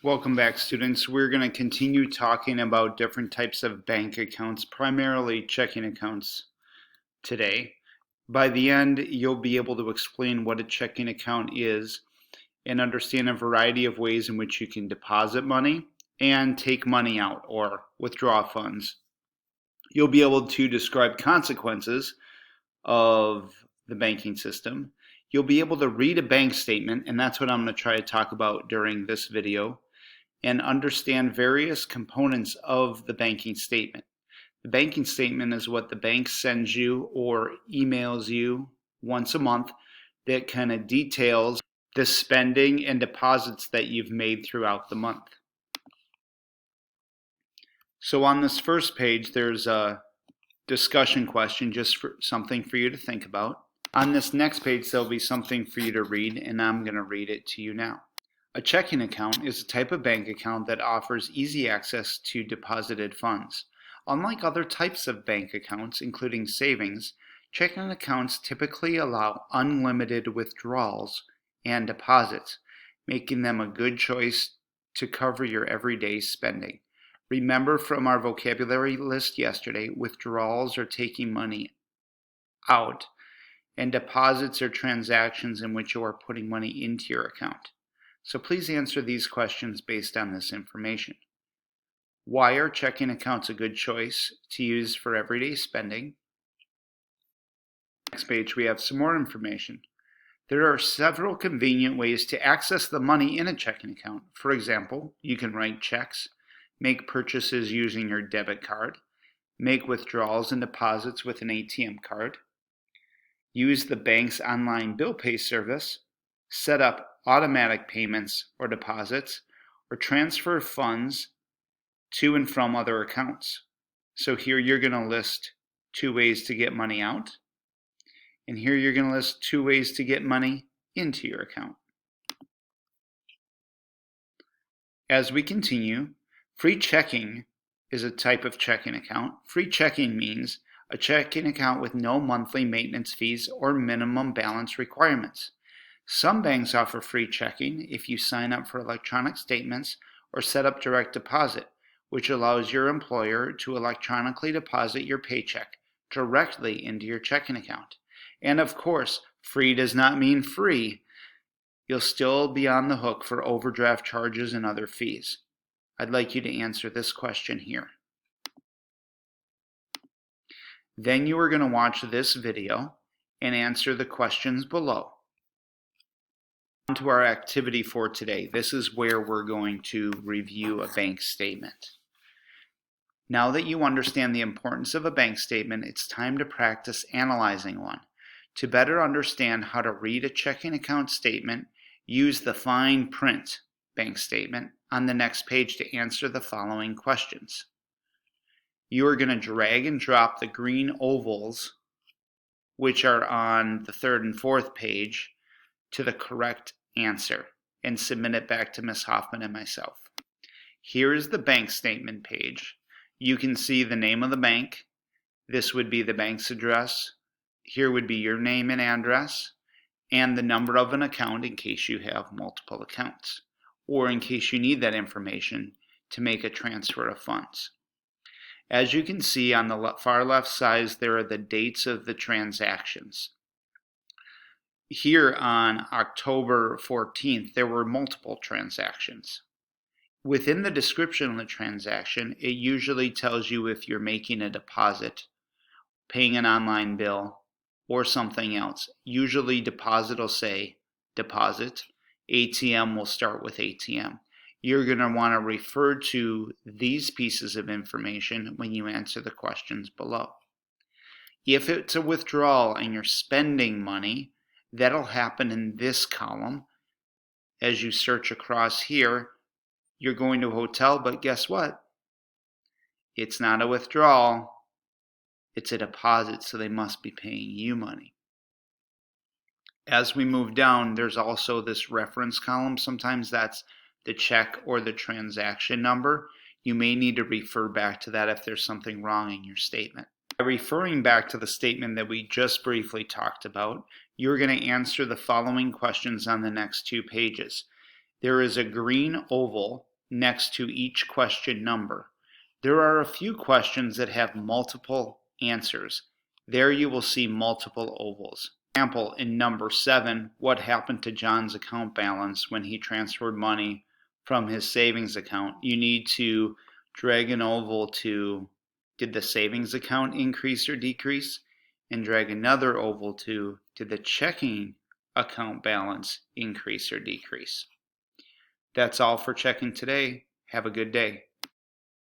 Welcome back, students. We're going to continue talking about different types of bank accounts, primarily checking accounts today. By the end, you'll be able to explain what a checking account is and understand a variety of ways in which you can deposit money and take money out or withdraw funds. You'll be able to describe consequences of the banking system. You'll be able to read a bank statement, and that's what I'm going to try to talk about during this video, and understand various components of the banking statement. The banking statement is what the bank sends you or emails you once a month that kind of details the spending and deposits that you've made throughout the month. So on this first page, there's a discussion question, just for something for you to think about. On this next page, there'll be something for you to read, and I'm going to read it to you now. A checking account is a type of bank account that offers easy access to deposited funds. Unlike other types of bank accounts, including savings, checking accounts typically allow unlimited withdrawals and deposits, making them a good choice to cover your everyday spending. Remember from our vocabulary list yesterday, withdrawals are taking money out, and deposits are transactions in which you are putting money into your account. So please answer these questions based on this information. Why are checking accounts a good choice to use for everyday spending? Next page, we have some more information. There are several convenient ways to access the money in a checking account. For example, you can write checks, make purchases using your debit card, make withdrawals and deposits with an ATM card, use the bank's online bill pay service, set up automatic payments or deposits, or transfer funds to and from other accounts. So here you're going to list 2 ways to get money out, and here you're going to list 2 ways to get money into your account. As we continue, free checking is a type of checking account. Free checking means a checking account with no monthly maintenance fees or minimum balance requirements. Some banks offer free checking if you sign up for electronic statements or set up direct deposit, which allows your employer to electronically deposit your paycheck directly into your checking account. And of course, free does not mean free. You'll still be on the hook for overdraft charges and other fees. I'd like you to answer this question here. Then you are going to watch this video and answer the questions below. On to our activity for today. This is where we're going to review a bank statement. Now that you understand the importance of a bank statement, it's time to practice analyzing one. To better understand how to read a checking account statement, use the fine print bank statement on the next page to answer the following questions. You are going to drag and drop the green ovals, which are on the 3rd and 4th page, to the correct answer and submit it back to Ms. Hoffman and myself. Here is the bank statement page. You can see the name of the bank. This would be the bank's address. Here would be your name and address, and the number of an account in case you have multiple accounts, or in case you need that information to make a transfer of funds. As you can see on the far left side, there are the dates of the transactions. Here on October 14th, there were multiple transactions. Within the description of the transaction, it usually tells you if you're making a deposit, paying an online bill, or something else. Usually deposit will say deposit, ATM will start with ATM. You're going to want to refer to these pieces of information when you answer the questions below. If it's a withdrawal and you're spending money, that'll happen in this column. As you search across here, you're going to a hotel, but guess what? It's not a withdrawal. It's a deposit, so they must be paying you money. As we move down, there's also this reference column. Sometimes that's the check or the transaction number. You may need to refer back to that if there's something wrong in your statement. By referring back to the statement that we just briefly talked about, you're going to answer the following questions on the next 2 pages. There is a green oval next to each question number. There are a few questions that have multiple answers. There you will see multiple ovals. For example, in number 7, what happened to John's account balance when he transferred money from his savings account? You need to drag an oval to, did the savings account increase or decrease? And drag another oval to, did the checking account balance increase or decrease? That's all for checking today. Have a good day.